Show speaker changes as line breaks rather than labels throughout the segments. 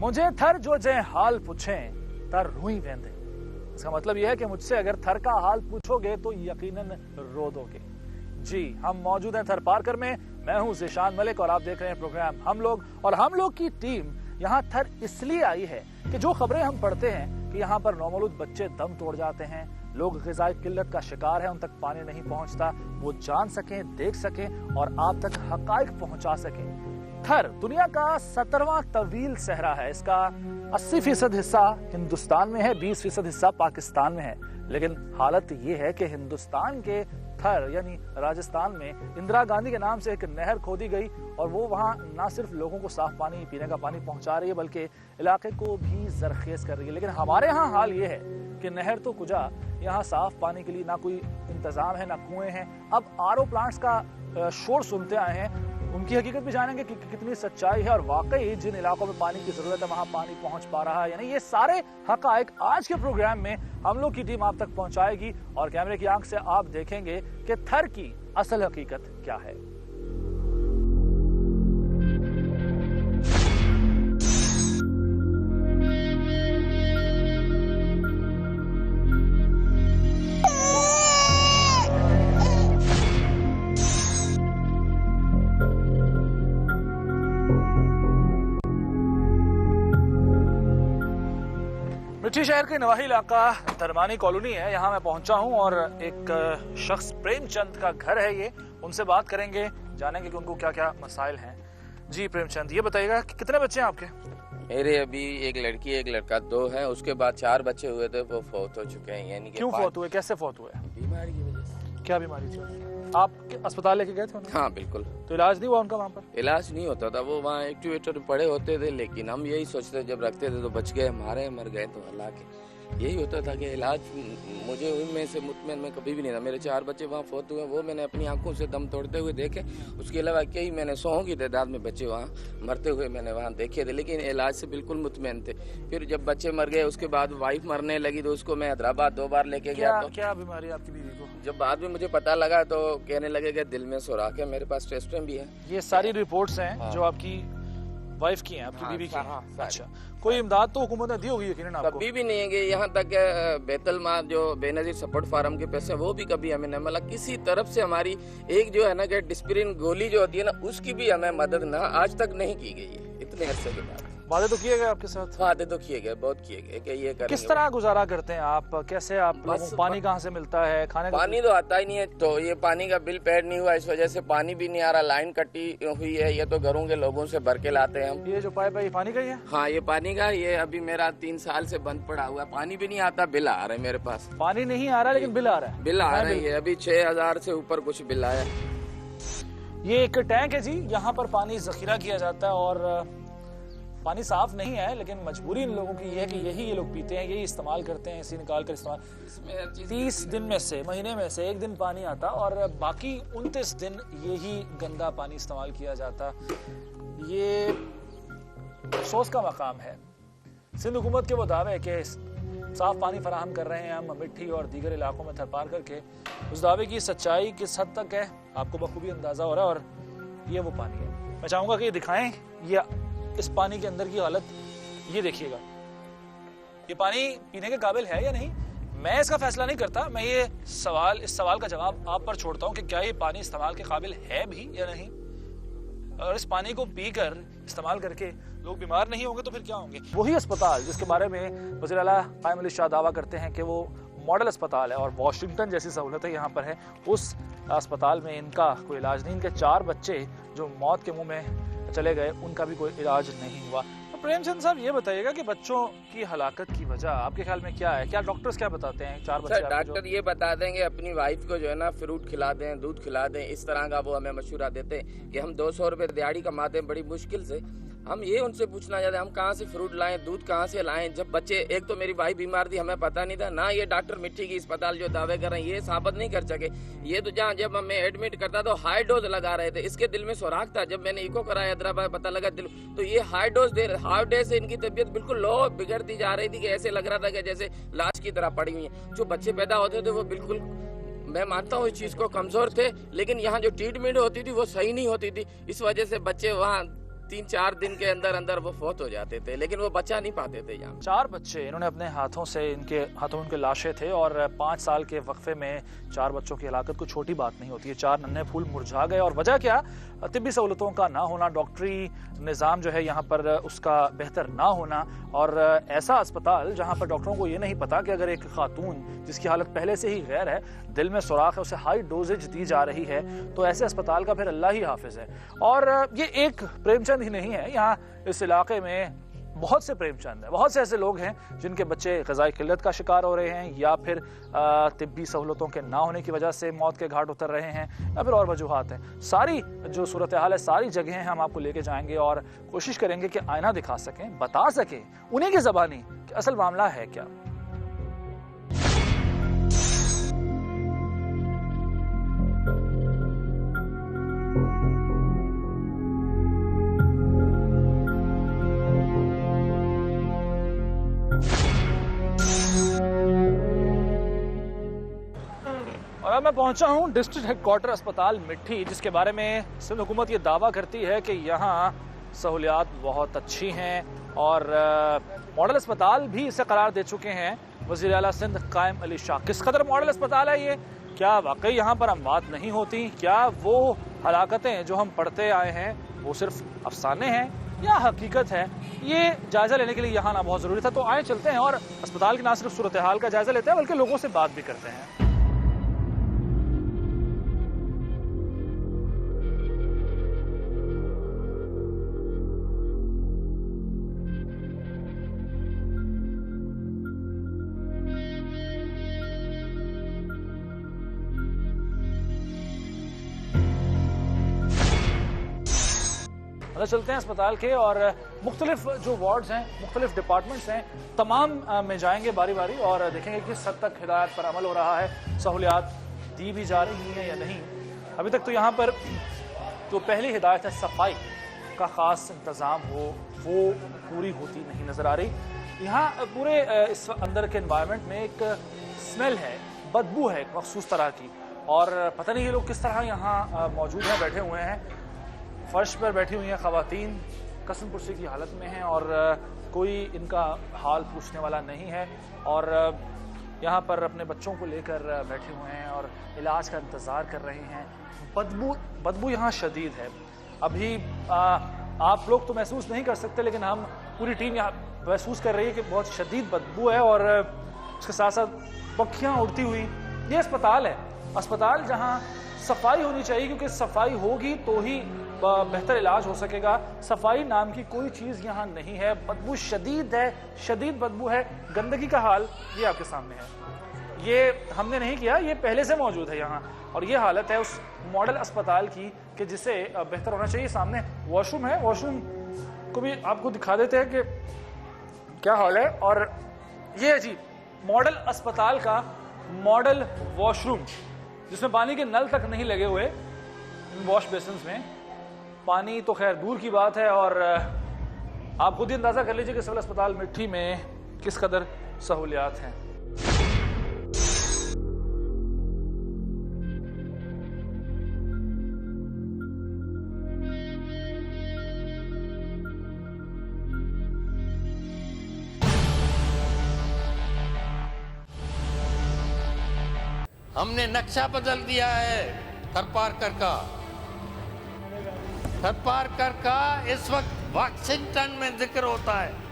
मुझे थर जो जय हाल पूछें तर रूई वेंदे। इसका मतलब यह है कि मुझसे अगर थर का हाल पूछोगे तो यकीनन रो दोगे। जी, हम मौजूद हैं थर पार्कर में। मैं हूं ज़ीशान मलिक और आप देख रहे हैं प्रोग्राम हम लोग। और हम लोग की टीम यहाँ थर इसलिए आई है कि जो खबरें हम पढ़ते हैं कि यहाँ पर नौमौलूद बच्चे दम तोड़ जाते हैं, लोग ग़िज़ाई किल्लत का शिकार है, उन तक पानी नहीं पहुंचता, वो जान सकें, देख सकें और आप तक हकाइक पहुंचा सकें। थर दुनिया का 17वां तवील सहरा है। इसका 80% हिस्सा हिंदुस्तान में है, 20% हिस्सा पाकिस्तान में है। लेकिन हालत ये है कि हिंदुस्तान के थर यानी राजस्थान में इंदिरा गांधी के नाम से एक नहर खोदी गई और वो वहाँ ना सिर्फ लोगों को साफ पानी, पीने का पानी पहुंचा रही है बल्कि इलाके को भी जरखेज कर रही है। लेकिन हमारे यहाँ हाल ये है कि नहर तो कुजा, यहाँ साफ पानी के लिए ना कोई इंतजाम है, ना कुएं हैं। अब आरओ प्लांट्स का शोर सुनते आए हैं, उनकी हकीकत भी जानेंगे कि कितनी सच्चाई है और वाकई जिन इलाकों में पानी की जरूरत है वहां पानी पहुंच पा रहा है। यानी ये सारे हकायक आज के प्रोग्राम में हम लोग की टीम आप तक पहुंचाएगी और कैमरे की आंख से आप देखेंगे कि थर की असल हकीकत क्या है। मिठी शहर के नवाही इलाका धर्मानी कॉलोनी है, यहाँ मैं पहुंचा हूँ और एक शख्स प्रेमचंद का घर है ये। उनसे बात करेंगे, जानेंगे कि उनको क्या क्या मसाइल हैं। जी प्रेमचंद, ये बताइएगा कि कितने बच्चे हैं आपके?
मेरे अभी एक लड़की एक लड़का, 2 हैं। उसके बाद 4 बच्चे हुए थे, वो फौत हो चुके हैं। यानी
क्यों फौत हुए, कैसे फौत हुए?
बीमारी की वजह से।
क्या बीमारी थी? आप अस्पताल लेके गए थे उन्हें?
हाँ बिल्कुल।
तो इलाज नहीं हुआ उनका वहाँ पर?
इलाज नहीं होता था, वो वहाँ एक्टिवेटर पड़े होते थे, लेकिन हम यही सोचते जब रखते थे तो बच गए, हमारे मर गए तो अल्लाह के। यही होता था कि इलाज मुझे उनमें से मुतमईन में कभी भी नहीं था। मेरे 4 बच्चे वहाँ फौत हुए, वो मैंने अपनी आंखों से दम तोड़ते हुए देखे। उसके अलावा कई मैंने 100 की तादाद में बच्चे वहाँ मरते हुए मैंने वहाँ देखे थे, लेकिन इलाज से बिल्कुल मुतमईन थे। फिर जब बच्चे मर गए उसके बाद वाइफ मरने लगी तो उसको मैं हैदराबाद 2 बार लेके गया। तो
क्या बीमारी आपकी बीवी को?
जब बाद में मुझे पता लगा तो कहने लगे कि दिल में सुराख है। मेरे पास टेस्ट भी है।
ये सारी रिपोर्ट्स हैं जो आपकी वाइफ की हैं, आपकी बीवी की हैं। अच्छा, कोई इमदाद तो हुकूमत ने दी होगी यकीनन आपको?
कभी भी नहीं है कि यहाँ तक बैतुल माल जो बेनजीर सपोर्ट फार्म के पैसे वो भी कभी हमें नहीं मिला किसी तरफ से। हमारी एक जो है ना कि डिस्प्रिन गोली जो होती है ना, उसकी भी हमें मदद ना आज तक नहीं की गई है। इतने अरसे के बाद
वादे तो किए गए आपके साथ?
वादे तो किए गए, बहुत किए गए कि ये करेंगे।
किस तरह गुजारा करते हैं आप? कैसे आप लोगों को पानी कहाँ से मिलता है? खाने का
पानी तो आता ही नहीं है, तो ये पानी का बिल पेड नहीं हुआ, इस वजह से पानी भी नहीं आ रहा। लाइन कटी हुई है, ये तो घरों के लोगों से भर के लाते हैं हम।
ये जो पाइप है ये पानी का ही है?
हाँ ये पानी का। ये अभी मेरा 3 साल से बंद पड़ा हुआ है, पानी भी नहीं आता, बिल आ रहा है मेरे पास।
पानी नहीं आ रहा लेकिन बिल आ रहा है?
बिल आ रहा है, अभी 6000 से ऊपर कुछ बिल आया।
ये एक टैंक है जी, यहाँ पर पानी जखीरा किया जाता है और पानी साफ नहीं है, लेकिन मजबूरी इन लोगों की ये है कि यही ये लोग पीते हैं, यही इस्तेमाल करते हैं, इसी निकाल कर इस्तेमाल। इसमें 30 दिन में से, महीने में से 1 दिन पानी आता और बाकी 29 दिन यही गंदा पानी इस्तेमाल किया जाता। ये अफसोस का मकाम है। सिंध हुकूमत के वो दावे कि साफ पानी फराहम कर रहे हैं हम मिट्टी और दीगर इलाकों में थरपार करके, उस दावे की सच्चाई किस हद तक है आपको बखूबी अंदाजा हो रहा है। और ये वो पानी है, मैं चाहूंगा कि ये दिखाएं ये इस पानी के अंदर की हालत। ये देखिएगा, ये पानी पीने के काबिल है या नहीं, मैं इसका फैसला नहीं करता। मैं इस सवाल का जवाब आप पर छोड़ता हूँ कि क्या ये पानी इस्तेमाल के काबिल है भी या नहीं। और इस पानी को पीकर इस्तेमाल करके लोग बीमार नहीं होंगे तो फिर क्या होंगे? वही अस्पताल जिसके बारे में वज़ीर आला कायम अली शाह दावा करते हैं कि वो मॉडल अस्पताल है और वाशिंगटन जैसी सहूलतें यहाँ पर है, उस अस्पताल में इनका कोई इलाज नहीं। इनके 4 बच्चे जो मौत के मुंह में चले गए, उनका भी कोई इलाज नहीं हुआ। तो प्रेमचंद साहब ये बताइएगा कि बच्चों की हलाकत की वजह आपके ख्याल में क्या है? क्या डॉक्टर्स क्या बताते हैं? 4 बच्चे
डॉक्टर ये बता देंगे अपनी वाइफ को जो है ना फ्रूट खिला दें, दूध खिला दें, इस तरह का वो हमें मशवरा देते हैं कि हम 200 रुपये दिहाड़ी कमाते हैं बड़ी मुश्किल से। हम ये उनसे पूछना चाहते हैं हम कहाँ से फ्रूट लाएं, दूध कहाँ से लाएं, जब बच्चे, एक तो मेरी वाइफ बीमार थी, हमें पता नहीं था ना। ये डॉक्टर मिट्टी की अस्पताल जो दावे कर रहे हैं ये साबित नहीं कर सके। ये तो जब हमें एडमिट करता तो हाई डोज लगा रहे थे, इसके दिल में सुराख था। जब मैंने इको कराया हैदराबाद, पता लगा दिल, तो ये हाई डोज दे रहे, हाई डोज से इनकी तबीयत बिल्कुल लो बिगड़ती जा रही थी कि ऐसे लग रहा था कि जैसे लाश की तरह पड़ी हुई है। जो बच्चे पैदा होते थे वो बिल्कुल, मैं मानता हूँ इस चीज को, कमजोर थे, लेकिन यहाँ जो ट्रीटमेंट होती थी वो सही नहीं होती थी। इस वजह से बच्चे वहाँ 3-4 दिन के अंदर अंदर वो फौत हो जाते थे, लेकिन वो बचा नहीं पाते थे यहाँ।
4 बच्चे इन्होंने अपने हाथों से, इनके हाथों में उनके लाशें थे और 5 साल के वक्फे में 4 बच्चों की हलाकत कोई छोटी बात नहीं होती है। 4 नन्हे फूल मुरझा गए और वजह क्या? तिब्बी सहूलतों का ना होना, डॉक्टरी निज़ाम जो है यहाँ पर उसका बेहतर ना होना, और ऐसा अस्पताल जहाँ पर डॉक्टरों को ये नहीं पता कि अगर एक खातून जिसकी हालत पहले से ही गैर है, दिल में सुराख है, उसे हाई डोजेज दी जा रही है, तो ऐसे अस्पताल का फिर अल्लाह ही हाफिज है। और ये एक प्रेमचंद ही नहीं है, यहाँ इस इलाके में बहुत से प्रेमचंद हैं, बहुत से ऐसे लोग हैं जिनके बच्चे ग़िज़ाई किल्लत का शिकार हो रहे हैं, या फिर तिब्बी सहूलतों के ना होने की वजह से मौत के घाट उतर रहे हैं, या फिर और वजूहात हैं। सारी जो सूरत हाल है, सारी जगहें हम आपको लेके जाएंगे और कोशिश करेंगे कि आईना दिखा सकें, बता सकें उन्हीं की ज़बानी कि असल मामला है क्या। और अब मैं पहुंचा हूं डिस्ट्रिक्ट हेडक्वार्टर अस्पताल मिट्टी, जिसके बारे में सिंध हुकूमत ये दावा करती है कि यहाँ सहूलियात बहुत अच्छी हैं और मॉडल अस्पताल भी इसे करार दे चुके हैं वज़ीर आला सिंध कायम अली शाह। किस कदर मॉडल अस्पताल है ये? क्या वाकई यहाँ पर अमवात नहीं होती? क्या वो हलाकतें जो हम पढ़ते आए हैं वो सिर्फ अफसाने हैं या हकीकत है? ये जायजा लेने के लिए यहाँ आना बहुत ज़रूरी था। तो आए चलते हैं और अस्पताल की ना सिर्फ सूरत हाल का जायजा लेते हैं बल्कि लोगों से बात भी करते हैं। चलते हैं अस्पताल के और मुख्तलिफ जो वार्ड्स हैं, मुख्तलिफ डिपार्टमेंट्स हैं, तमाम में जाएंगे बारी बारी और देखेंगे किस हद तक हिदायत पर अमल हो रहा है, सहूलियात दी भी जा रही हैं या नहीं। अभी तक तो यहाँ पर जो पहली हिदायत है सफाई का ख़ास इंतज़ाम हो, वो पूरी होती नहीं नज़र आ रही। यहाँ पूरे इस अंदर के एनवायरनमेंट में एक स्मेल है, बदबू है एक मखसूस तरह की, और पता नहीं ये लोग किस तरह यहाँ मौजूद हैं, बैठे हुए हैं। फर्श पर बैठी हुई हैं ख़वातीन, कसम पुरसी की हालत में हैं और कोई इनका हाल पूछने वाला नहीं है, और यहाँ पर अपने बच्चों को लेकर बैठे हुए हैं और इलाज का इंतज़ार कर रहे हैं। बदबू यहाँ शदीद है। अभी आप लोग तो महसूस नहीं कर सकते, लेकिन हम पूरी टीम यहाँ महसूस कर रही है कि बहुत शदीद बदबू है और उसके साथ साथ पक्खियाँ उड़ती हुई। ये अस्पताल है, अस्पताल जहाँ सफाई होनी चाहिए, क्योंकि सफाई होगी तो ही बेहतर इलाज हो सकेगा। सफाई नाम की कोई चीज़ यहाँ नहीं है। बदबू शदीद है, शदीद बदबू है। गंदगी का हाल ये आपके सामने है, ये हमने नहीं किया, ये पहले से मौजूद है यहाँ, और ये हालत है उस मॉडल अस्पताल की कि जिसे बेहतर होना चाहिए। सामने वॉशरूम है, वॉशरूम को भी आपको दिखा देते हैं कि क्या हाल है। और ये है जी मॉडल अस्पताल का मॉडल वॉशरूम, जिसमें पानी के नल तक नहीं लगे हुए। वॉश बेसिन्स में पानी तो खैर दूर की बात है, और आप खुद ही अंदाज़ा कर लीजिए कि सिविल अस्पताल मिट्टी में किस कदर सहूलियात हैं।
हमने नक्शा बदल दिया है थरपारकर का। थरपारकर का इस वक्त वाशिंगटन में जिक्र होता है।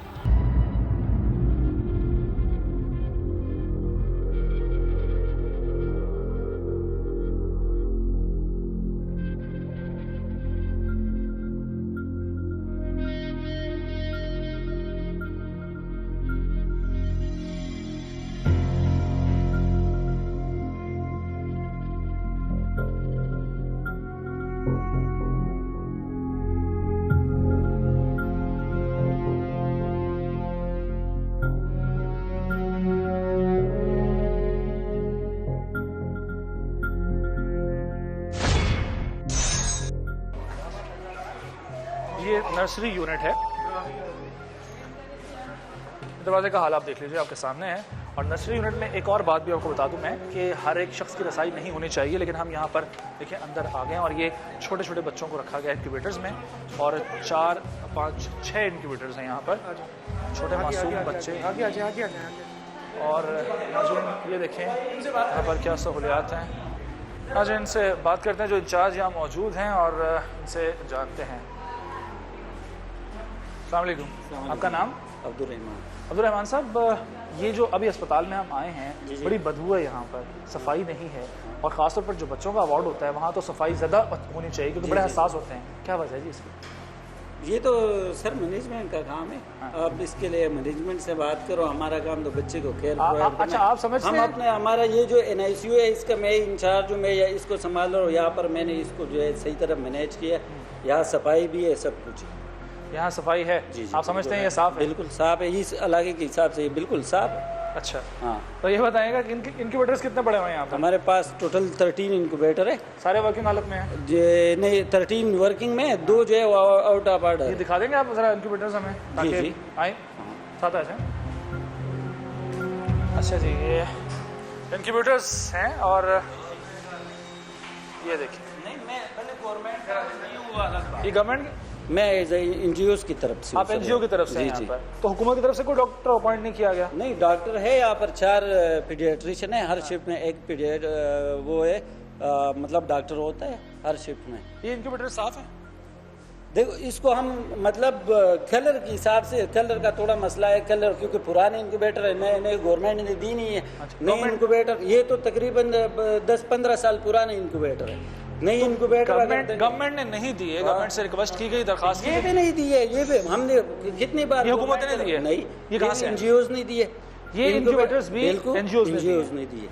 ये नर्सरी यूनिट है दरवाजे का हाल आप देख लीजिए, आपके सामने है। और नर्सरी यूनिट में एक और बात भी आपको बता दूं मैं कि हर एक शख्स की रसाई नहीं होनी चाहिए, लेकिन हम यहाँ पर देखिए अंदर आ गए हैं और ये छोटे छोटे बच्चों को रखा गया है इंक्यूबेटर्स में, और 4, 5, 6 इंक्यूबेटर्स हैं यहाँ पर, छोटे मासूम बच्चे। और नाज़रीन ये देखें यहाँ पर क्या सहूलियात हैं। आज इनसे बात करते हैं जो इंचार्ज यहाँ मौजूद हैं और इनसे जानते हैं। अस्सलाम वालेकुम, आपका नाम? अब्दुल रहमान साहब, ये जो अभी अस्पताल में हम आए हैं, बड़ी बदबू है यहाँ पर, सफाई नहीं है, और ख़ासतौर पर जो बच्चों का अवार्ड होता है वहाँ तो सफाई ज़्यादा होनी चाहिए क्योंकि बड़े हसास होते हैं। क्या वजह है जी इसकी?
ये तो सर मैनेजमेंट का काम है। आप इसके लिए मैनेजमेंट से बात करो, हमारा काम तो बच्चे को केयर प्रोवाइड करना।
अच्छा, आप समझते हैं?
हम अपने हमारा ये जो NICU है इसका मैं इंचार्ज हूँ, मैं इसको संभाल रहा हूँ। यहाँ पर मैंने इसको जो है सही तरह मैनेज किया, यहाँ सफाई भी है, सब कुछ है।
यहाँ सफाई है?
जी,
आप समझते हैं ये साफ है?
बिल्कुल साफ है, इस इलाके के हिसाब से ये बिल्कुल साफ है।
अच्छा,
हाँ।
तो ये बताइएगा कि इंक्यूबेटर्स कितने बड़े हुए हैं यहाँ पर?
हमारे पास टोटल 13 इंक्यूबेटर है।
सारे वर्किंग हालत में हैं?
जो नहीं 13 वर्किंग में है, 2 जो है आउट ऑफ ऑर्डर
ये
है।
दिखा देंगे आप जरा इंक्यूबेटर्स हमें, ताकि
जी।
आए साथ आ जाएं। अच्छा जी, ये इंक्यूबेटर्स हैं और ये देखिए ये गवर्नमेंट,
मैं एज NGOs की तरफ से।
आप NGO की तरफ से हैं यहाँ पर, तो हुकूमत की तरफ से कोई डॉक्टर अपॉइंट नहीं किया गया?
नहीं, डॉक्टर है यहाँ पर, 4 पीडियाट्रिशियन है, हर शिफ्ट में एक वो है, मतलब डॉक्टर होता है हर शिफ्ट में।
ये इंक्यूबेटर साफ है?
देखो इसको हम मतलब कलर के हिसाब से, कलर का थोड़ा मसला है, कलर क्योंकि पुराने इंक्यूबेटर है, नए नए गवर्नमेंट ने दी नहीं है। नए इंक्यूबेटर ये तो तकरीबन 10-15 साल पुराने इंक्यूबेटर है। नई इंक्यूबेटर
गवर्नमेंट ने नहीं दी है, गवर्नमेंट से रिक्वेस्ट की गई, दरखास्त की
ये भी नहीं दी है, ये भी हमने कितनी बार,
ये हुकूमत ने दी है?
नहीं,
ये कहाँ से?
NGOs नहीं दिए,
ये इंक्यूबेटर्स भी NGOs
नहीं दिए।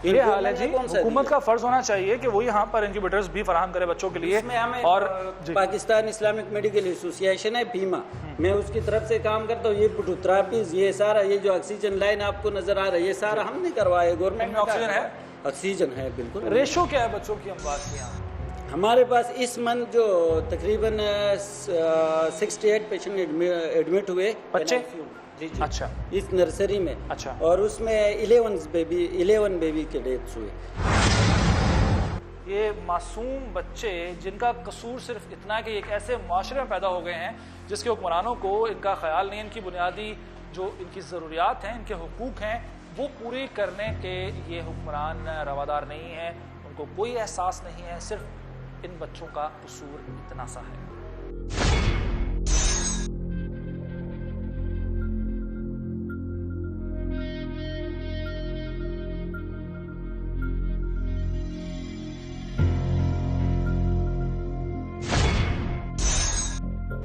ये हाल है जी, हुकूमत का फर्ज होना चाहिए कि वो यहाँ पर इंक्यूबेटर्स भी फराहम करे बच्चों के लिए। और
पाकिस्तान इस्लामिक मेडिकल एसोसिएशन है फीमा, मैं उसकी तरफ से काम करता हूँ। ये थेरापीज, ये सारा, ये जो ऑक्सीजन लाइन आपको नजर आ रहा है, ये सारा हमने करवाया। गवर्नमेंट में
ऑक्सीजन है?
ऑक्सीजन है बिल्कुल।
रेशो क्या है बच्चों की हम बात की?
हमारे पास इस मंथ जो तकरीबन 68 पेशेंट एडमिट हुए
बच्चे।
जी।
अच्छा,
इस नर्सरी में।
अच्छा।
और उसमें 11 बेबी के डेथ्स हुए।
ये मासूम बच्चे जिनका कसूर सिर्फ इतना है कि एक ऐसे माशरे में पैदा हो गए हैं जिसके हुक्मरानों को इनका ख्याल नहीं, इनकी बुनियादी जो इनकी ज़रूरियात हैं, इनके हुकूक हैं, वो पूरी करने के ये हुक्मरान रवादार नहीं हैं, उनको कोई एहसास नहीं है। सिर्फ इन बच्चों का कसूर इतना सा है।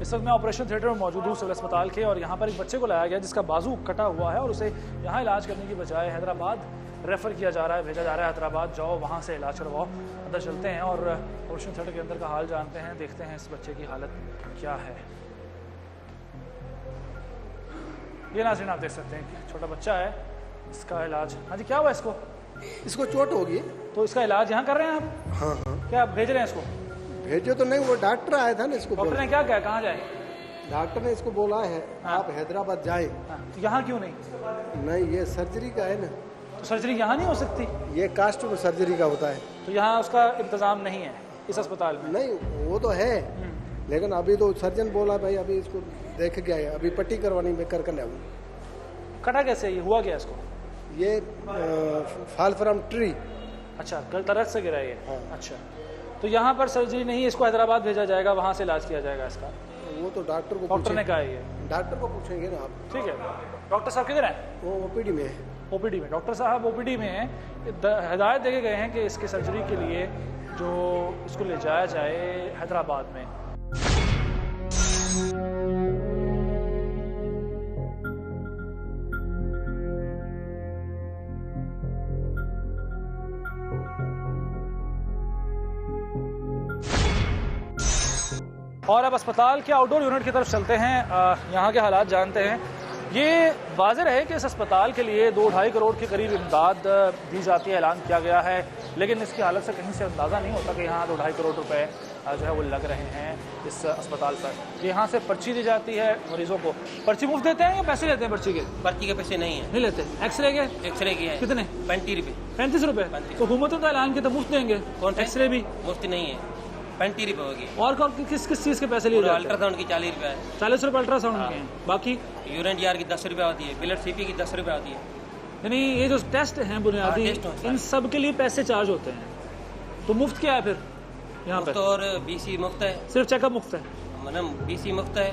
इस वक्त मैं ऑपरेशन थिएटर में मौजूद हूँ सिविल अस्पताल के, और यहाँ पर एक बच्चे को लाया गया जिसका बाजू कटा हुआ है और उसे यहाँ इलाज करने की बजाय हैदराबाद रेफ़र किया जा रहा है, भेजा जा रहा है हैदराबाद, जाओ वहाँ से इलाज करवाओ। अंदर चलते हैं और ऑपरेशन थिएटर के अंदर का हाल जानते हैं, देखते हैं इस बच्चे की हालत क्या है। ये नाज़रीन आप देख सकते हैं कि छोटा बच्चा है, इसका इलाज। हाँ जी, क्या हुआ इसको?
इसको चोट होगी।
तो इसका इलाज यहाँ कर रहे हैं आप?
हाँ हाँ,
क्या आप भेज रहे हैं इसको?
भेजो तो नहीं, वो डॉक्टर आया था ना, इसको
डॉक्टर ने क्या कहा, कहाँ जाए?
डॉक्टर ने इसको बोला है आप हैदराबाद जाएं।
हाँ, तो यहाँ क्यों नहीं?
नहीं, ये सर्जरी का है ना,
तो सर्जरी यहाँ नहीं हो सकती?
ये कास्ट में सर्जरी का होता है।
तो यहाँ उसका इंतज़ाम नहीं है इस अस्पताल में?
नहीं, वो तो है, लेकिन अभी तो सर्जन बोला भाई अभी इसको देख गया है, अभी पट्टी करवानी में कर कर लाऊं।
कटा कैसे, ये हुआ क्या इसको?
ये फॉल फ्रॉम ट्री।
अच्छा, गलत तरह से गिरा ये?
हाँ।
अच्छा, तो यहाँ पर सर्जरी नहीं, इसको हैदराबाद भेजा जाएगा, वहाँ से इलाज किया जाएगा इसका?
वो तो डॉक्टर को
डॉक्टर ने कहा है ये?
डॉक्टर को पूछेंगे ना आप।
ठीक है, डॉक्टर साहब किधर हैं?
वो OPD में है।
OPD में? डॉक्टर साहब OPD में हैं, हिदायत देके गए हैं कि इसकी सर्जरी के लिए जो इसको ले जाया जाए हैदराबाद में। और अब अस्पताल के आउटडोर यूनिट की तरफ चलते हैं, यहाँ के हालात जानते हैं। ये वाज़ेह है कि इस अस्पताल के लिए 2-2.5 करोड़ के करीब इमदाद दी जाती है, ऐलान किया गया है, लेकिन इसकी हालत से कहीं से अंदाज़ा नहीं होता कि यहाँ 2-2.5 करोड़ रुपए जो है वो लग रहे हैं इस अस्पताल पर। यहाँ से पर्ची दी जाती है मरीजों को। पर्ची मुफ्त देते हैं या पैसे लेते हैं पर्ची के?
पर्ची के पैसे नहीं है।
नहीं लेते। एक्सरे के?
एक्सरे की है
कितने?
35 रुपये।
35 रुपये? तो हुकूमत का ऐलान किया तो मुफ्त देंगे।
कौन सा?
एक्सरे भी
मुफ्त नहीं है, 35 रुपये होगी।
और कौन किस किस चीज़ के पैसे लिए जाते हैं?
अल्ट्रासाउंड की 40 रुपये है।
40 रुपये अल्ट्रासाउंड के हैं। बाकी
यूरिन टीआर की 10 रुपये होती है, ब्लड सीपी की 10 रुपये होती है।
यानी ये जो टेस्ट हैं बुनियादी,
टेस्ट होता है।
इन सब के लिए पैसे चार्ज होते हैं। तो मुफ्त क्या है फिर यहाँ
मुफ्त
पे?
और बीसी मुफ्त है,
सिर्फ चेकअप मुफ्त है।
मतलब बीसी मुफ्त है,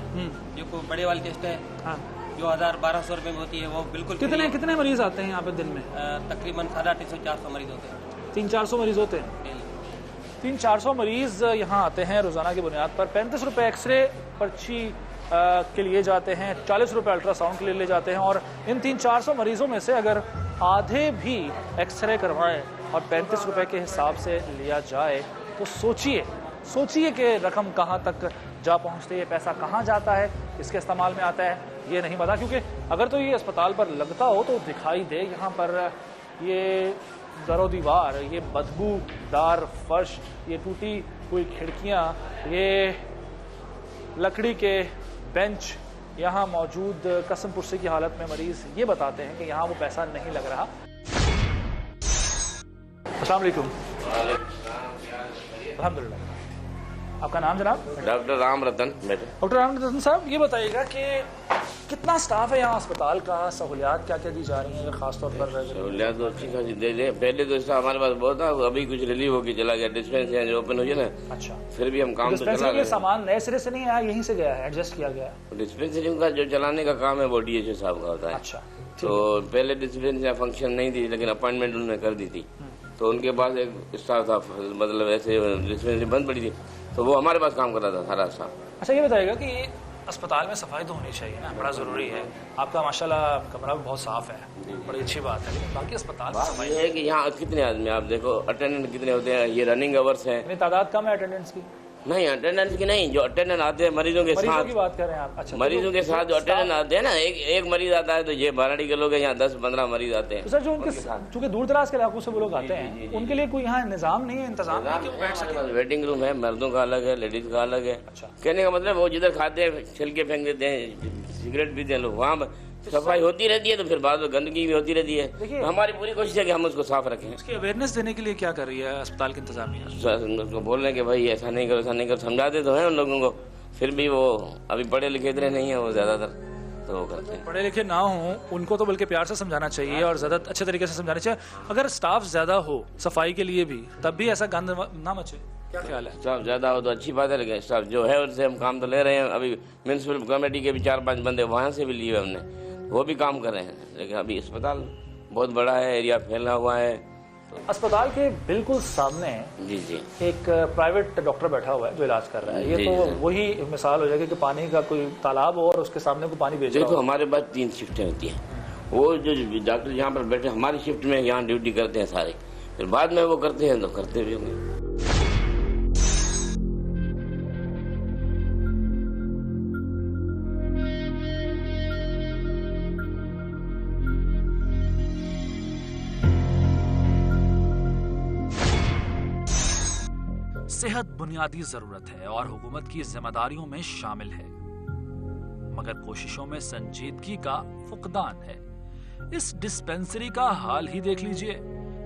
जो कोई बड़े वाली टेस्ट है
हाँ।
जो 1000-1200 रुपये में होती है वो बिल्कुल फ्री
कितने
है।
कितने मरीज आते हैं यहाँ पे दिन में?
तकरीबन 350-400 मरीज होते हैं।
300-400 मरीज होते हैं। 300-400 मरीज यहाँ आते हैं रोजाना की बुनियाद पर। 35 रुपये एक्सरे पर्ची के लिए जाते हैं, 40 रुपये अल्ट्रासाउंड के लिए ले जाते हैं। और इन 300-400 मरीजों में से अगर आधे भी एक्सरे करवाएं और 35 रुपये के हिसाब से लिया जाए तो सोचिए कि रकम कहाँ तक जा पहुँचती है, पैसा कहाँ जाता है, इसके इस्तेमाल में आता है, ये नहीं पता। क्योंकि अगर तो ये अस्पताल पर लगता हो तो दिखाई दे यहाँ पर ये दरो दीवार, ये बदबूदार फर्श, ये टूटी हुई खिड़कियाँ, ये लकड़ी के बेंच, यहाँ मौजूद कसम पुर्से की हालत में मरीज ये बताते हैं कि यहाँ वो पैसा नहीं लग रहा। अस्सलाम वालेकुम। अल्हम्दुलिल्लाह। आपका नाम जनाब?
डॉक्टर राम रतन।
डॉक्टर राम रतन साहब, ये बताइएगा कि कितना स्टाफ है यहाँ अस्पताल का, सहूलियात क्या क्या दी जा रही हैं खासतौर पर?
सहूलियात तो अच्छी खासी दे रहे। पहले तो इसका हमारे पास बहुत था, अभी कुछ रिलीव होकर चला गया। डिस्पेंसरी जो ओपन हुई है ना,
अच्छा,
फिर भी हम काम तो चला रहे।
सामान नए सिरे से नहीं आया, यहीं से गया है, एडजस्ट किया गया है।
डिस्पेंसरी का जो चलाने का काम है वो DHO साहब का होता है।
अच्छा,
तो पहले डिस्पेंसरी फंक्शन नहीं थी, लेकिन अपॉइंटमेंट उन्होंने कर दी थी। तो उनके पास एक स्टाफ था, मतलब ऐसे डिस्पेंसरी बंद पड़ी थी तो वो हमारे पास काम कर रहा था सारा स्टाफ।
अच्छा, ये बताइएगा कि अस्पताल में सफाई तो होनी चाहिए ना, बड़ा ज़रूरी है। आपका माशाल्लाह कमरा भी बहुत साफ है, बड़ी अच्छी बात है, लेकिन बाकी अस्पताल में सफाई
ये है कि यहाँ कितने आदमी, आप देखो अटेंडेंट कितने होते हैं, ये रनिंग आवर्स हैं।
इतनी तादाद कम है अटेंडेंस की?
नहीं, अटेंडेंस की नहीं, जो अटेंडेंट आते हैं मरीजों के
मरीजों
साथ
की बात कर रहे हैं आप? अच्छा,
मरीजों के साथ जो अटेंडेंट आते हैं ना, एक मरीज आता है तो ये बाराड़ी के लोग हैं, यहाँ 10-15 मरीज आते हैं।
तो सर जो उनके चूंकि दूर दराज के इलाकों से वो लोग आते हैं, उनके लिए कोई यहाँ निजाम नहीं है, इंतजाम नहीं है कि वो बैठ सके?
वेटिंग रूम है, मर्दों का अलग है, लेडीज का अलग है। कहने का मतलब वो जिधर खाते हैं छिलके फेंक देते हैं, सिगरेट पीते हैं लोग, वहाँ सफाई होती रहती है, तो फिर बाद में गंदगी भी होती रहती है। हमारी पूरी कोशिश है कि हम उसको साफ रखें।
उसकी अवेयरनेस देने के लिए क्या कर रही है अस्पताल की इंतजामिया?
उसको बोल रहे हैं कि भाई ऐसा नहीं करो, ऐसा नहीं करो, समझाते तो हैं उन लोगों को, फिर भी वो अभी पढ़े लिखे इतने नहीं है वो ज्यादातर, तो वो करते हैं।
पढ़े लिखे ना हो उनको तो बल्कि प्यार से समझाना चाहिए और ज्यादा अच्छे तरीके से समझाना चाहिए। अगर स्टाफ ज्यादा हो सफाई के लिए भी, तब भी ऐसा गंद ना मचे, क्या ख्याल है?
स्टाफ ज्यादा हो तो अच्छी बात है, लेकिन स्टाफ जो है उनसे हम काम तो ले रहे हैं। अभी म्यूनसिपल कमेटी के भी 4-5 बंदे वहाँ से भी लिए हमने, वो भी काम कर रहे हैं। लेकिन अभी अस्पताल बहुत बड़ा है, एरिया फैला हुआ है।
अस्पताल के बिल्कुल सामने
जी
एक प्राइवेट डॉक्टर बैठा हुआ है जो इलाज कर रहा है। ये
जी,
तो
जी।
वही मिसाल हो जाएगी कि पानी का कोई तालाब हो और उसके सामने कोई पानी बेच रहा
देखो,
हो।
हमारे पास 3 शिफ्टें होती हैं। वो जो डॉक्टर यहाँ पर बैठे हमारी शिफ्ट में यहाँ ड्यूटी करते हैं सारे, फिर बाद में वो करते हैं तो करते भी होंगे।
सेहत बुनियादी जरूरत है और हुकूमत की जिम्मेदारियों में शामिल है, मगर कोशिशों में संजीदगी का फुकदान है। इस डिस्पेंसरी का हाल ही देख लीजिए।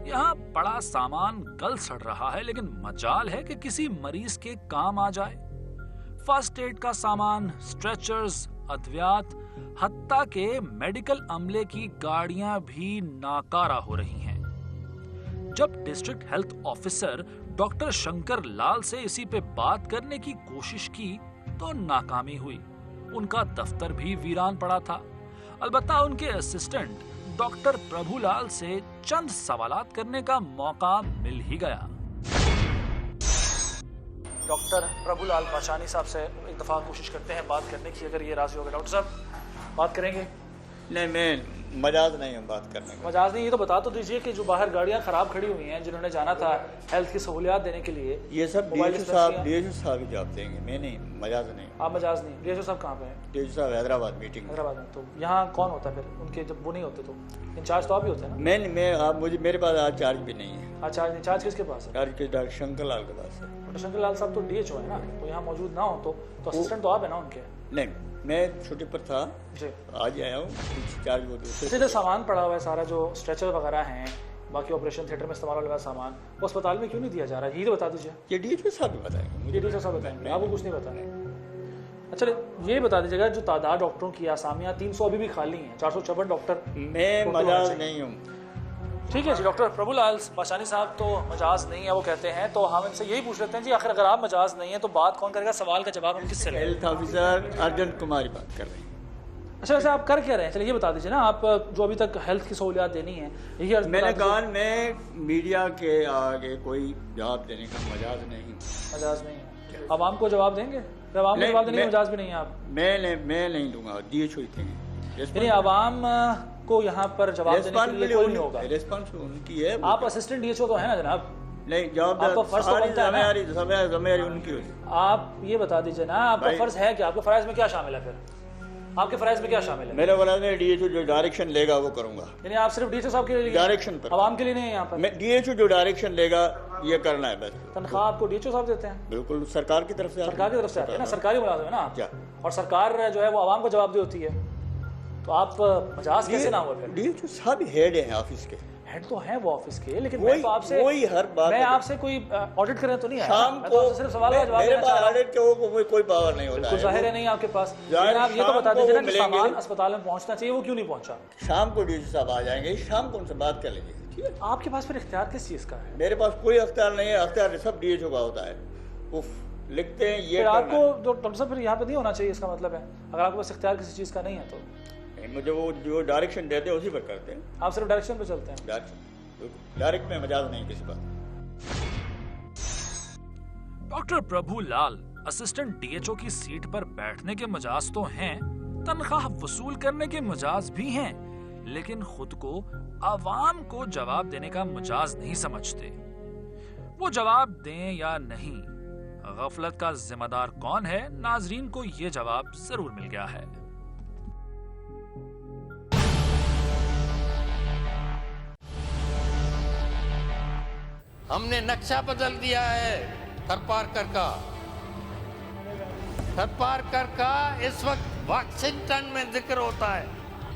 यहाँ बड़ा सामान गल सड़ रहा है, लेकिन मजाल है कि किसी मरीज के काम आ जाए। फर्स्ट एड का सामान, स्ट्रेचर्स, अद्वियात, हत्ता के मेडिकल अमले की गाड़ियां भी नाकारा हो रही हैं। जब district health officer doctor Shankar Lal से इसी पे बात करने की कोशिश की तो नाकामी हुई। उनका दफ्तर भी वीरान पड़ा था। अलबत्ता उनके असिस्टेंट डॉक्टर प्रभुलाल से चंद सवालात करने का मौका मिल ही गया। डॉक्टर प्रभुलाल पाशानी साहब से एक दफा कोशिश करते हैं बात करने की, अगर ये राजी होगा। डॉक्टर साहब बात करेंगे?
नहीं, मैं मजाज नहीं हूँ बात करने का।
मजाज नहीं, ये तो बता तो दीजिए कि जो बाहर गाड़ियां खराब खड़ी हुई हैं जिन्होंने जाना था हेल्थ की सहूलियात देने के लिए,
ये सब
मोबाइल
डीएचओ साहब ही जवाब देंगे, मैं नहीं, मजाज नहीं।
आप मजाज नहीं। डीएचओ साहब कहाँ पे हैं?
डीएचओ साहब हैदराबाद मीटिंग।
हैदराबाद में। तो यहाँ कौन होता है फिर उनके, जब वो नहीं होते तो इंचार्ज तो आप ही होते हैं ना?
मैं आप मुझे मेरे पास आज चार्ज भी नहीं है।
अच्छा, इंचार्ज किसके पास है?
चार्ज के डॉक्टर शंकर लाल के पास है।
डॉक्टर शंकर लाल साहब तो डीएचओ है ना, तो यहाँ मौजूद ना हो तो असिस्टेंट तो आप है ना उनके?
नहीं, मैं छुट्टी पर था,
जी।
आज आया हूँ। चार्ज वो दूसरे
जो सामान पड़ा हुआ है सारा, जो स्ट्रेचर वगैरह हैं, बाकी ऑपरेशन थिएटर में इस्तेमाल होने वाला सामान, वो अस्पताल में क्यों नहीं दिया जा रहा है, ये तो बता दीजिए।
ये डीएचओ साहब भी बताएंगे,
ये डीएचओ साहब बताएंगे, आपको कुछ नहीं बताना। अच्छा, ये बता दीजिएगा जो तादाद डॉक्टरों की आसामियाँ 300 अभी भी खाली हैं, 456 डॉक्टर।
मैं मजाज नहीं हूँ।
ठीक है जी। डॉक्टर प्रभुलाल बाशानी साहब तो मजाज नहीं है वो कहते हैं, तो हम इनसे यही पूछ लेते हैं जी, आखिर अगर आप मजाज नहीं है तो बात कौन करेगा? सवाल का जवाब हम किससे लें?
हेल्थ ऑफिसर अर्जुन कुमारी बात कर रहे हैं।
अच्छा, वैसे आप कर क्या रहे हैं? चलिए ये बता दीजिए ना, आप जो अभी तक हेल्थ की सहूलियात देनी है, यही अर्ज
मैंने कहा मैं मीडिया के आगे कोई जवाब देने का मजाज नहीं।
मजाज नहीं है। आवाम को जवाब देंगे? आवाम को जवाब देने का मजाज भी नहीं है आप?
मैं नहीं दूंगा, डीएचओ ही देंगे।
यानी आवाम को यहाँ पर जवाब देने के लिए कोई नहीं होगा?
रिस्पांस उनकी है।
आप असिस्टेंट डीएचओ तो है ना जनाब?
नहीं, जवाब
आपका फर्ज तो बनता है ना?
जिम्मेदारी उनकी होती है।
आप ये बता दीजिए ना, आपका फर्ज है क्या? आपके फराइज में क्या शामिल है? फिर आपके फराइज में क्या शामिल है?
मेरे फराइज में डीएचओ जो डायरेक्शन लेगा वो करूंगा।
यानी आप सिर्फ डीएचओ साहब के लिए
डायरेक्शन पर,
आवाम के लिए नहीं है यहाँ पर?
मैं डीएचओ जो डायरेक्शन लेगा ये करना है बस।
तनख्वाह आपको डीएचओ साहब देते हैं?
बिल्कुल, सरकार की तरफ से।
सरकार की तरफ से आते हैं ना, सरकारी मुलाजिम है ना आप?
क्या?
और सरकार जो है वो आवाम को जवाब दे होती है, तो आप मजाज कैसे ना हुआ फिर?
डीएचओ साहब हेड हैं ऑफिस के।
हेड तो है वो ऑफिस के, लेकिन
वही-
मैं तो आपसे
वही हर बात
मैं
है।
आपसे कोई ऑडिट करने तो नहीं है
शाम
मैं
को
तो आपसे सिर्फ सवाल का जवाब
मेरे
देना चाह
पास
रहा हूं।
ऑडिट के कोई पावर नहीं होता
बिल्कुल जाहिर है नहीं आपके पास।
जाहिर
लेकिन आप ये तो
शाम
बता
को
दीजिए
वो
ना कि
मिलेंगे।
सामान अस्पताल में पहुंचना चाहिए, वो क्यों नहीं पहुंचा?
शाम को डीएचओ साहब आ जाएंगे, शाम को उनसे बात कर लेंगे। ठीक है,
आपके पास फिर इख्तियार किस चीज का है?
मेरे पास कोई अख्तियार नहीं है, अख्तियार सब डीएचओ का होता है। उफ, लिखते हैं ये
फिर
करना
आपको
है।
डॉक्टर साहब फिर यहाँ पे नहीं होना चाहिए, इसका मतलब है अगर आपके पास इख्तियार किसी चीज का नहीं है तो
मुझे वो जो डायरेक्शन देते हैं उसी पर करते हैं।
आप सिर्फ डायरेक्शन पे चलते हैं?
डायरेक्ट में मजाज नहीं किसी बात।
डॉक्टर प्रभुलाल असिस्टेंट डीएचओ की सीट पर बैठने के मजाज तो हैं, तनख्वाह वसूल करने के मजाज भी हैं, लेकिन खुद को आवाम को जवाब देने का मजाज नहीं समझते। वो जवाब दें या नहीं, गफलत का जिम्मेदार कौन है, नाजरीन को ये जवाब जरूर मिल गया है।
हमने नक्शा बदल दिया है थरपारकर का। थरपारकर का इस वक्त वाशिंगटन में जिक्र होता है।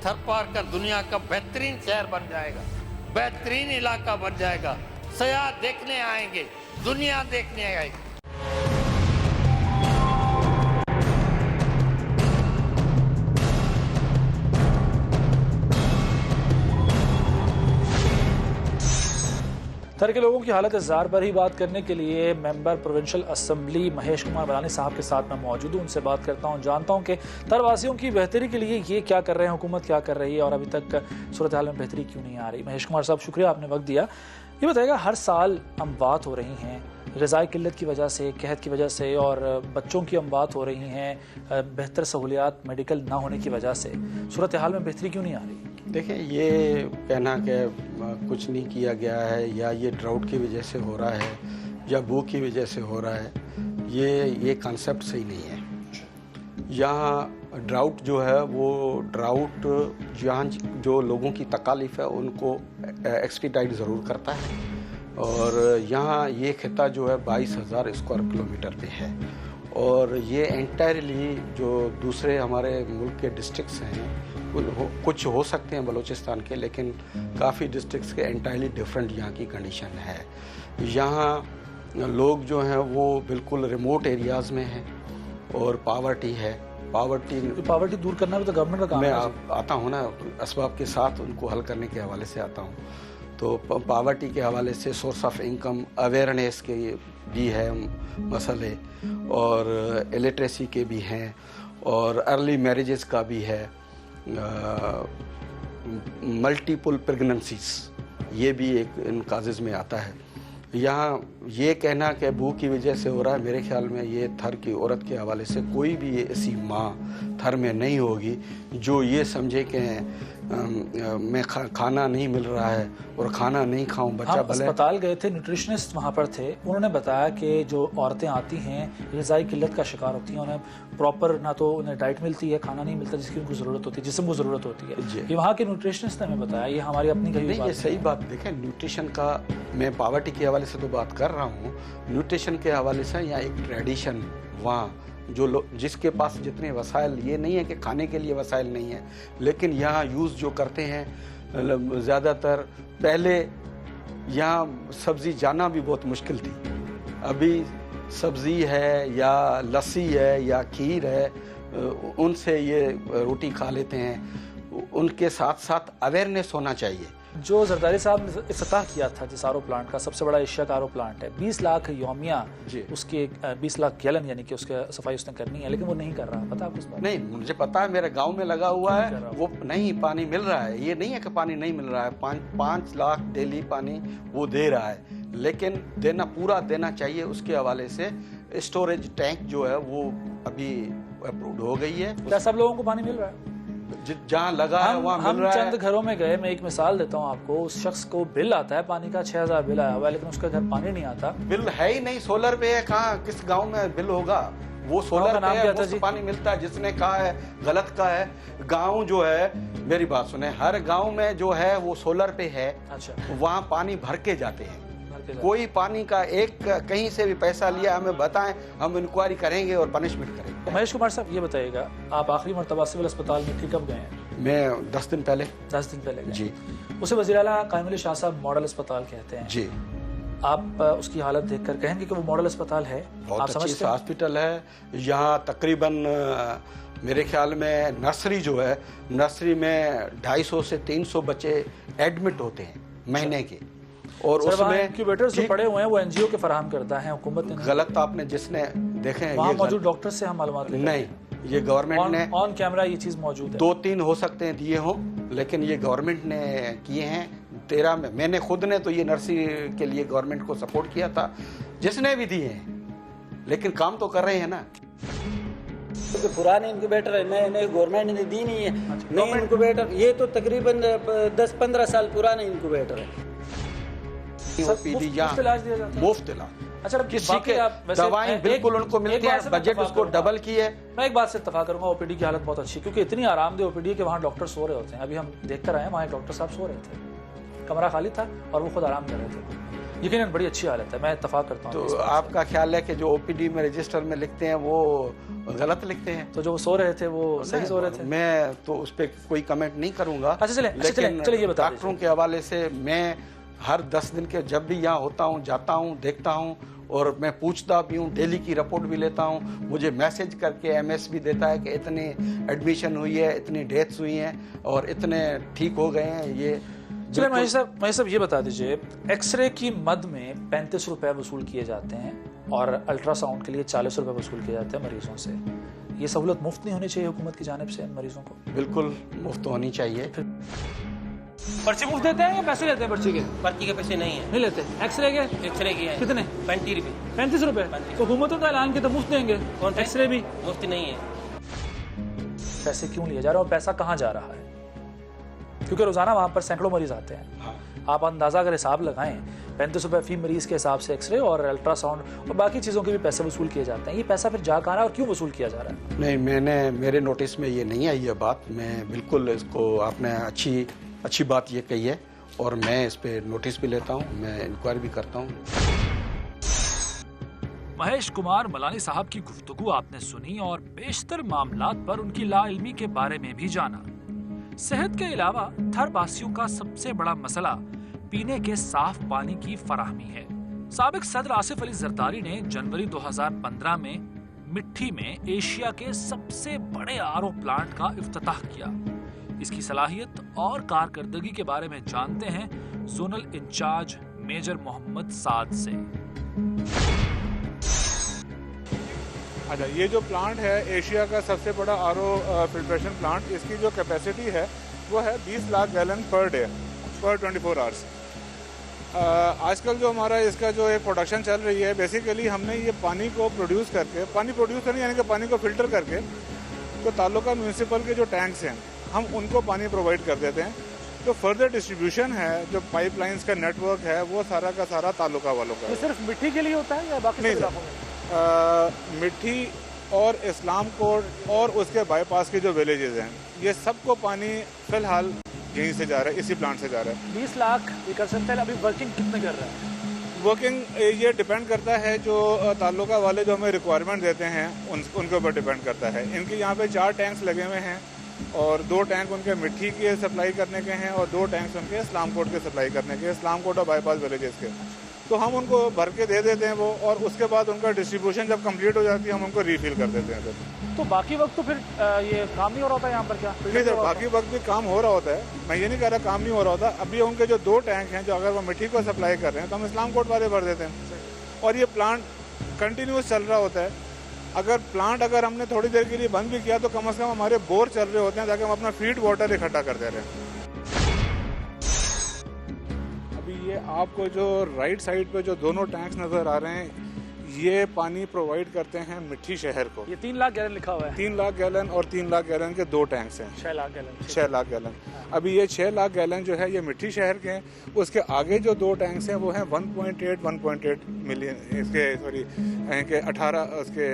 थरपारकर दुनिया का बेहतरीन शहर बन जाएगा, बेहतरीन इलाका बन जाएगा। सयाह देखने आएंगे, दुनिया देखने आएगी।
थर के लोगों की हालत इज़्ज़ार पर ही बात करने के लिए member provincial assembly Mahesh Kumar Balani साहब के साथ मैं मौजूद हूँ। उनसे बात करता हूँ, जानता हूँ कि थरवासियों की बेहतरी के लिए ये क्या कर रहे हैं, हुकूमत क्या कर रही है और अभी तक सूरत हाल में बेहतरी क्यों नहीं आ रही। महेश कुमार साहब, शुक्रिया आपने वक्त दिया। ये बताइएगा, हर साल अमवात हो रही हैं ग़िज़ाई किल्लत की वजह से, कहत की वजह से, और बच्चों की अमवात हो रही हैं बेहतर सहूलियात मेडिकल ना होने की वजह से। सूरत हाल में बेहतरी क्यों नहीं आ रही?
देखिए, ये कहना कि कुछ नहीं किया गया है या ये ड्राउट की वजह से हो रहा है या भूख की वजह से हो रहा है, ये कॉन्सेप्ट सही नहीं है। यहाँ ड्राउट जो है वो ड्राउट यहाँ जो लोगों की तकालीफ है उनको एक्सपीडाइट ज़रूर करता है, और यहाँ ये खिता जो है 22,000 स्क्वायर किलोमीटर पे है, और ये एंटायरली जो दूसरे हमारे मुल्क के डिस्ट्रिक्ट्स हैं कुछ हो सकते हैं बलूचिस्तान के, लेकिन काफ़ी डिस्ट्रिक्ट्स के एंटायरली डिफरेंट यहाँ की कंडीशन है। यहाँ लोग जो हैं वो बिल्कुल रिमोट एरियाज़ में हैं और पावर्टी है।
पावर्टी दूर करना भी तो गवर्नमेंट का काम है।
मैं आता हूँ ना, असबाब के साथ उनको हल करने के हवाले से आता हूँ। तो पावर्टी के हवाले से सोर्स ऑफ इनकम अवेयरनेस के भी है मसले, और इलिटरेसी के भी हैं, और अर्ली मैरिजेस का भी है, मल्टीपल प्रेगनेंसीज ये भी एक इन काजेज़ में आता है। यहाँ ये कहना कि भूख की वजह से हो रहा है, मेरे ख्याल में ये थर की औरत के हवाले से कोई भी ऐसी माँ थर में नहीं होगी जो ये समझे कि मैं खाना नहीं मिल रहा है और खाना नहीं खाऊं, बच्चा
हम
भले।
अस्पताल गए थे, न्यूट्रिशनिस्ट वहाँ पर थे, उन्होंने बताया कि जो औरतें आती हैं ग़िज़ाई किल्लत का शिकार होती हैं, उन्हें प्रॉपर ना तो उन्हें डाइट मिलती है, खाना नहीं मिलता जिसकी उनको ज़रूरत होती है, जिस्म को ज़रूरत होती है। ये वहाँ के न्यूट्रिशनिस्ट ने हमें बताया, ये हमारी अपनी कही
नहीं, ये सही बात। देखें, न्यूट्रिशन का मैं पावर्टी के हवाले से तो बात कर रहा हूँ, न्यूट्रिशन के हवाले से यहाँ एक ट्रेडिशन, वहाँ जो लोग जिसके पास जितने वसाइल, ये नहीं है कि खाने के लिए वसाइल नहीं है, लेकिन यहाँ यूज़ जो करते हैं ज़्यादातर, पहले यहाँ सब्ज़ी जाना भी बहुत मुश्किल थी, अभी सब्ज़ी है या लस्सी है या खीर है, उनसे ये रोटी खा लेते हैं। उनके साथ साथ अवेयरनेस होना चाहिए।
जो जरदारी साहब ने इफ्तिताह किया था जिस आरो प्लांट का, सबसे बड़ा एशिया का आरो प्लांट है, 20 लाख यौमिया उसके 20 लाख गैलन यानी कि उसके सफाई उसने करनी है, लेकिन वो नहीं कर रहा। पता है आपको इस बात?
नहीं, मुझे पता है, मेरे गांव में लगा हुआ है, वो नहीं पानी मिल रहा है। ये नहीं है कि पानी नहीं मिल रहा है, 5 लाख डेली पानी वो दे रहा है, लेकिन देना पूरा देना चाहिए। उसके हवाले से स्टोरेज टैंक जो है वो अभी अप्रूव हो गई है।
क्या सब लोगों को पानी मिल रहा है?
जहाँ लगा है वहाँ मिल रहा है।
हम चंद घरों में गए, मैं एक मिसाल देता हूँ आपको, उस शख्स को बिल आता है पानी का 6000 बिल आया हुआ है, लेकिन उसका घर पानी नहीं आता।
बिल है ही नहीं, सोलर पे है, कहाँ किस गांव में बिल होगा? वो सोलर पे है, मुफ्त पानी मिलता है। जिसने कहा है गलत का है। गांव जो है, मेरी बात सुने, हर गांव में जो है वो सोलर पे है।
अच्छा,
वहाँ पानी भर के जाते हैं। कोई पानी का एक कहीं से भी पैसा लिया हमें बताएं, हम इंक्वायरी करेंगे और पनिशमेंट करेंगे।
तो महेश कुमार साहब ये बताइएगा, आप आखिरी मरतबा सिविल अस्पताल में ठीक कब गए हैं?
मैं 10 दिन पहले।
10 दिन पहले गए
जी।
उसे वज़ीर आला कायम अली शाह साहब मॉडल अस्पताल कहते हैं
जी।
आप उसकी हालत देखकर कहेंगे कि वो मॉडल अस्पताल है?
बहुत अच्छी हॉस्पिटल है। यहाँ तकरीबन मेरे ख्याल में नर्सरी जो है, नर्सरी में 250 से 300 बच्चे एडमिट होते हैं महीने के, और उसमें
इंक्यूबेटर्स जो पड़े हुए हैं वो एनजीओ के फराहम करता है, हुकूमत ने।
गलत आपने जिसने देखे हैं,
वहाँ मौजूद डॉक्टर से हम मालूमात लेते
नहीं, ये गवर्नमेंट ने
ऑन कैमरा ये चीज मौजूद है।
2-3 हो सकते हैं दिए हों, लेकिन ये गवर्नमेंट ने किए हैं। 13 में मैंने खुद ने तो ये नर्सरी के लिए गवर्नमेंट को सपोर्ट किया था, जिसने भी दिए हैं, लेकिन काम तो कर रहे हैं ना।
तो पुराने इंक्यूबेटर है, नए नए गवर्नमेंट ने दी नहीं है। नए इंक्यूबेटर ये तो तकरीबन 10-15 साल पुराने इंक्यूबेटर है।
मुफ्त इलाज।
अच्छा,
किसी के दवाएं बिल्कुल उनको मिलती है, बजट उसको डबल की है।
मैं एक बात से इत्तफाक करूंगा, ओपीडी की हालत बहुत अच्छी, क्योंकि इतनी आरामदेह ओपीडी है कि वहाँ डॉक्टर सो रहे होते हैं। अभी हम देख कर आए, वहाँ एक डॉक्टर साहब सो रहे थे, कमरा खाली था और वो खुद आराम कर रहे थे। यकीनन बड़ी अच्छी हालत है, मैं इत्तफाक करता हूँ।
तो आपका ख्याल है कि जो ओपीडी में रजिस्टर में लिखते हैं वो गलत लिखते हैं?
तो जो वो सो रहे थे वो सही सो रहे थे?
मैं तो उस पर कोई कमेंट नहीं करूंगा।
अच्छा चले ये बता,
डॉक्टरों के हवाले से मैं हर 10 दिन के जब भी यहाँ होता हूँ, जाता हूँ, देखता हूँ, और मैं पूछता भी हूँ, डेली की रिपोर्ट भी लेता हूँ। मुझे मैसेज करके एमएस भी देता है कि इतनी एडमिशन हुई है, इतनी डेथ्स हुई हैं और इतने ठीक हो गए हैं। ये
चलिए महेश साहब ये बता दीजिए, एक्सरे की मद में 35 रुपए वसूल किए जाते हैं और अल्ट्रासाउंड के लिए 40 रुपए वसूल किए जाते हैं मरीजों से। ये सहूलत मुफ्त नहीं होनी चाहिए हुकूमत की जानिब से मरीजों को?
बिल्कुल मुफ्त होनी चाहिए।
पर्ची मुफ्त देते हैं या पैसे लेते हैं? पर्ची के
पैसे नहीं है,
नहीं लेते। एक्सरे के
है
कितने?
35 रुपए।
35 रुपए? तो हुकूमतों का ऐलान किया तो मुफ्त देंगे, एक्सरे भी
मुफ्त नहीं है।
पैसे क्यों लिए जा रहे हैं और पैसा कहाँ जा रहा है? क्योंकि रोजाना वहाँ पर सैकड़ों मरीज आते हैं।
हाँ।
आप अंदाजा अगर हिसाब लगाएं, 35 रुपए फी मरीज के हिसाब से एक्सरे और अल्ट्रासाउंड और बाकी चीज़ों के भी पैसे वसूल किए जाते हैं। ये पैसा फिर जा कहाँ रहा है और क्यों वसूल किया जा रहा है?
नहीं, मेरे नोटिस में ये नहीं आई ये बात। मैं बिल्कुल इसको, आपने अच्छी बात ये कही है और मैं इस पे नोटिस भी लेता हूँ, मैं इंक्वायरी भी करता हूँ।
महेश कुमार मलानी साहब की गुफ्तगू आपने सुनी और बेशतर मामलात पर उनकी लाइल्मी के बारे में भी जाना। सेहत के अलावा थर वासियों का सबसे बड़ा मसला पीने के साफ पानी की फराहमी है। साबिक सदर आसिफ अली जरदारी ने जनवरी 2015 में मिट्टी में एशिया के सबसे बड़े आरओ प्लांट का इफ्तिताह किया। इसकी सलाहियत और कारकर्दगी के बारे में जानते हैं जोनल इंचार्ज मेजर मोहम्मद साद से।
अच्छा, ये जो प्लांट है एशिया का सबसे बड़ा आरओ फिल्ट्रेशन प्लांट, इसकी जो कैपेसिटी है वो है 20 लाख गैलन पर डे पर 24 आवर्स। आजकल जो हमारा इसका जो एक प्रोडक्शन चल रही है, बेसिकली हमने ये पानी को प्रोड्यूस करके, पानी प्रोड्यूस करने यानी कि पानी को फिल्टर करके, तो तालुका म्यूनिसिपल के जो टैंक्स हैं हम उनको पानी प्रोवाइड कर देते हैं। तो फर्दर डिस्ट्रीब्यूशन है, जो पाइपलाइंस का नेटवर्क है, वो सारा का सारा तालुका वालों का।
ये सिर्फ मिट्टी के लिए होता है या बाकी
नहीं
सब
सर,
इलाकों में?
मिट्टी और इस्लाम कोट और उसके बाईपास के जो विलेजेस हैं, ये सबको पानी फिलहाल यहीं से जा रहा है, इसी प्लांट से जा रहा है।
20 लाख ये कर सकते हैं। अभी वर्किंग कितने कर रहा है?
वर्किंग ये डिपेंड करता है, जो ताल्लुका वाले जो हमें रिक्वायरमेंट देते हैं उनके ऊपर डिपेंड करता है। इनके यहाँ पे 4 टैंक्स लगे हुए हैं और 2 टैंक उनके मिट्टी के सप्लाई करने के हैं और 2 टैंक्स उनके इस्लाम कोट के सप्लाई करने के, इस्लाम कोट और बाईपास विलेजेस के। तो हम उनको भर के दे देते हैं वो, और उसके बाद उनका डिस्ट्रीब्यूशन जब कंप्लीट हो जाती है हम उनको रीफिल कर देते हैं सर।
तो बाकी वक्त तो फिर ये काम नहीं हो रहा होता यहाँ पर क्या?
नहीं सर, बाकी वक्त भी काम हो रहा होता है, मैं ये नहीं कह रहा काम नहीं हो रहा होता। अभी उनके जो 2 टैंक हैं, जो अगर वो मिट्टी को सप्लाई कर रहे हैं तो हम इस्लाम कोट वाले भर देते हैं, और ये प्लांट कंटिन्यूस चल रहा होता है। अगर हमने थोड़ी देर के लिए बंद भी किया तो कम से कम हमारे बोर चल रहे होते हैं ताकि हम अपना फीड वाटर इकट्ठा कर दे रहे हैं। अभी ये आपको जो राइट साइड पे जो दोनों टैंक्स नजर आ रहे हैं, ये पानी प्रोवाइड करते हैं मिट्टी शहर को।
ये 3 लाख गैलन लिखा हुआ है।
3 लाख गैलन और 3 लाख गैलन के 2 टैंक्स हैं।
6 लाख गैलन।
6 लाख गैलन। अभी ये 6 लाख गैलन जो है ये मिट्टी शहर के हैं। उसके आगे जो 2 टैंक्स हैं वो हैं 1.8 मिलियन इसके, सॉरी के 18 उसके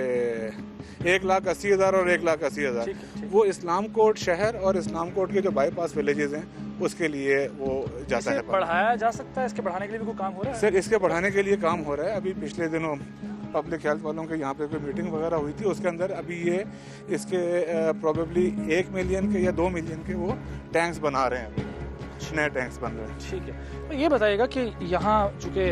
1,80,000 और 1,80,000 वो इस्लाम कोट शहर और इस्लाम कोट के जो बाईपास विलेजेस हैं उसके लिए वो जाता है।
बढ़ाया जा सकता है? इसके बढ़ाने के लिए भी कोई काम हो रहा है?
सर, इसके बढ़ाने के लिए काम हो रहा है। अभी पिछले दिनों पब्लिक हेल्थ वालों के यहाँ पे कोई मीटिंग वगैरह हुई थी, उसके अंदर अभी ये इसके प्रोबेबली 1 मिलियन के या 2 मिलियन के वो टैंक्स बना रहे हैं, नए टैंक्स बन रहे हैं।
ठीक है, तो ये बताइएगा कि यहाँ चूँकि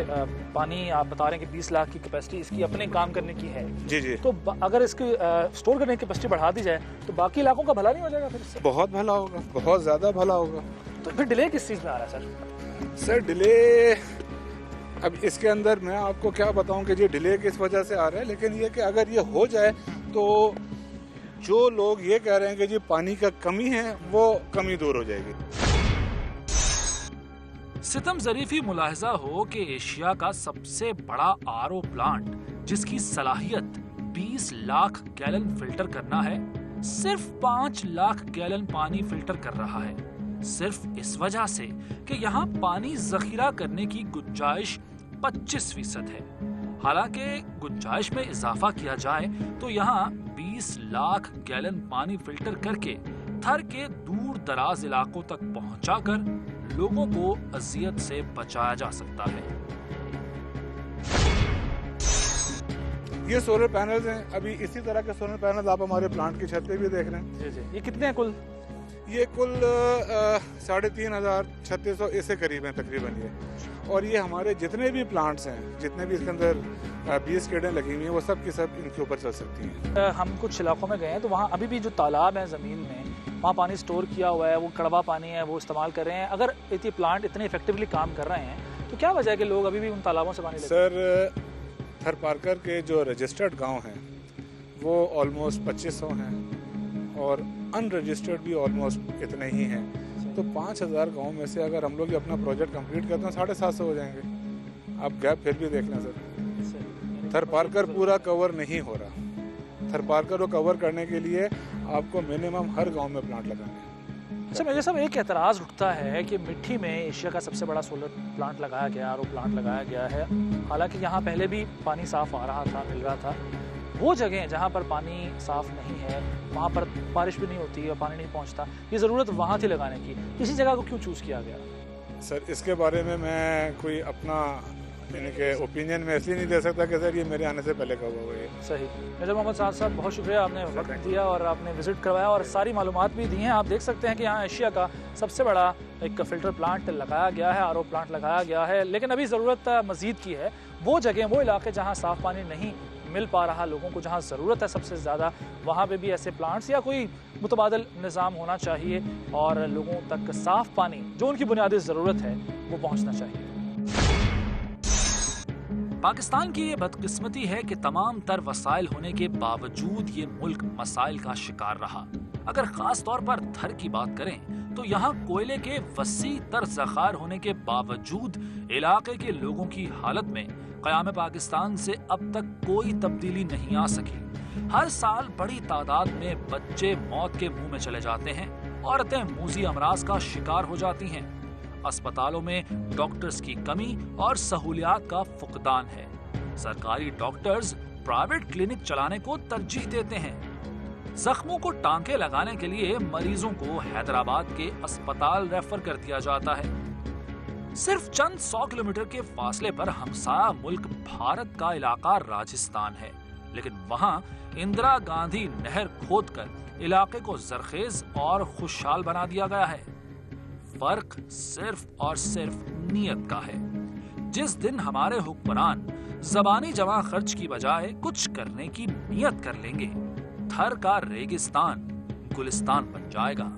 पानी आप बता रहे हैं कि 20 लाख की कैपेसिटी इसकी अपने काम करने की है।
जी जी।
तो अगर इसकी स्टोर करने की कैपेसिटी बढ़ा दी जाए तो बाकी इलाकों का भला नहीं हो जाएगा फिर इससे?
बहुत भला होगा, बहुत ज़्यादा भला होगा।
तो फिर डिले किस चीज़ में आ रहा है सर?
सर डिले अब इसके अंदर मैं आपको क्या बताऊं कि ये डिले किस वजह से आ रहा है, लेकिन ये कि अगर ये हो जाए तो जो लोग ये कह रहे हैं कि जी पानी का कमी है, वो कमी दूर हो जाएगी।
सितम ज़रीफ़ी मुलाहिजा हो कि एशिया का सबसे बड़ा आरओ प्लांट, जिसकी सलाहियत 20 लाख गैलन फिल्टर करना है, सिर्फ 5 लाख गैलन पानी फिल्टर कर रहा है, सिर्फ इस वजह से कि यहाँ पानी जखीरा करने की गुंजाइश 25% है। हालांकि गुंजाइश में इजाफा किया जाए तो यहाँ 20 लाख गैलन पानी फिल्टर करके थर के दूर दराज इलाकों तक पहुंचाकर लोगों को अजियत से बचाया जा सकता है।
ये सोलर पैनल्स हैं। अभी इसी तरह के सोलर पैनल्स आप हमारे प्लांट की छत पे भी देख रहे हैं।
जी जी। ये कितने हैं कुल?
ये कुल 3,500-3,600 इससे करीब हैं तकरीबन ये। और ये हमारे जितने भी प्लांट्स हैं, जितने भी इसके अंदर 20 केडें लगी हुई हैं, वो सब की सब इनके ऊपर चल सकती हैं।
हम कुछ इलाकों में गए हैं तो वहाँ अभी भी जो तालाब है ज़मीन में, वहाँ पानी स्टोर किया हुआ है, वो कड़वा पानी है, वो इस्तेमाल कर रहे हैं। अगर ये प्लांट इतने इफेक्टिवली काम कर रहे हैं तो क्या वजह है कि लोग अभी भी उन तालाबों से पानी लेते हैं?
सर, थरपारकर के जो रजिस्टर्ड गांव हैं वो ऑलमोस्ट 2500 हैं और अनरजिस्टर्ड भी ऑलमोस्ट इतने ही हैं। तो 5,000 गाँव में से अगर हम लोग ये अपना प्रोजेक्ट कंप्लीट करते हैं 750 हो जाएंगे। आप गैप फिर भी देख लें सर, थरपारकर पूरा कवर नहीं हो रहा। थरपारकर को कवर करने के लिए आपको मिनिमम हर गांव में प्लांट लगाने हैं।
अच्छा, मेरे साहब एक एतराज़ उठता है कि मिट्टी में एशिया का सबसे बड़ा सोलर प्लांट लगाया गया, आरओ प्लांट लगाया गया है। हालांकि यहाँ पहले भी पानी साफ़ आ रहा था, मिल रहा था। वो जगह जहाँ पर पानी साफ़ नहीं है, वहाँ पर बारिश भी नहीं होती और पानी नहीं पहुँचता, ये ज़रूरत वहाँ थी लगाने की। इसी जगह को क्यों चूज़ किया गया?
सर, इसके बारे में मैं कोई अपना यानी कि ओपिनियन में इसलिए नहीं दे सकता कि सर ये मेरे आने से पहले कब हुआ है।
सही। मेजर मोहम्मद साद साहब, बहुत शुक्रिया, आपने वक्त दिया और आपने विज़िट करवाया और सारी मालूमात भी दी हैं। आप देख सकते हैं कि यहाँ एशिया का सबसे बड़ा एक फ़िल्टर प्लांट लगाया गया है, आरओ प्लांट लगाया गया है, लेकिन अभी ज़रूरत मज़ीद की है। वो जगह, वो इलाके जहाँ साफ़ पानी नहीं मिल पा रहा लोगों को, जहाँ ज़रूरत है सबसे ज़्यादा, वहाँ पे भी ऐसे प्लांट्स या कोई मुतबादल निज़ाम होना चाहिए और लोगों तक साफ़ पानी, जो उनकी बुनियादी ज़रूरत है, वो पहुँचना चाहिए।
पाकिस्तान की ये बदकिस्मती है कि तमाम तर वसाइल होने के बावजूद ये मुल्क मसाइल का शिकार रहा। अगर खास तौर पर थर की बात करें तो यहाँ कोयले के वसी तर ज़खार होने के बावजूद इलाके के लोगों की हालत में क़याम पाकिस्तान से अब तक कोई तब्दीली नहीं आ सकी। हर साल बड़ी तादाद में बच्चे मौत के मुंह में चले जाते हैं, औरतें मूजी अमराज का शिकार हो जाती हैं। अस्पतालों में डॉक्टर्स की कमी और सहूलियात का फुकदान है। सरकारी डॉक्टर्स प्राइवेट क्लिनिक चलाने को तरजीह देते हैं। जख्मों को टांके लगाने के लिए मरीजों को हैदराबाद के अस्पताल रेफर कर दिया जाता है। सिर्फ चंद 100 किलोमीटर के फासले पर हमसाया मुल्क भारत का इलाका राजस्थान है, लेकिन वहां इंदिरा गांधी नहर खोदकर इलाके को जरखेज और खुशहाल बना दिया गया है। फर्क सिर्फ और सिर्फ नीयत का है। जिस दिन हमारे हुक्मरान ज़बानी जमा खर्च की बजाय कुछ करने की नीयत कर लेंगे, थर का रेगिस्तान गुलिस्तान बन जाएगा।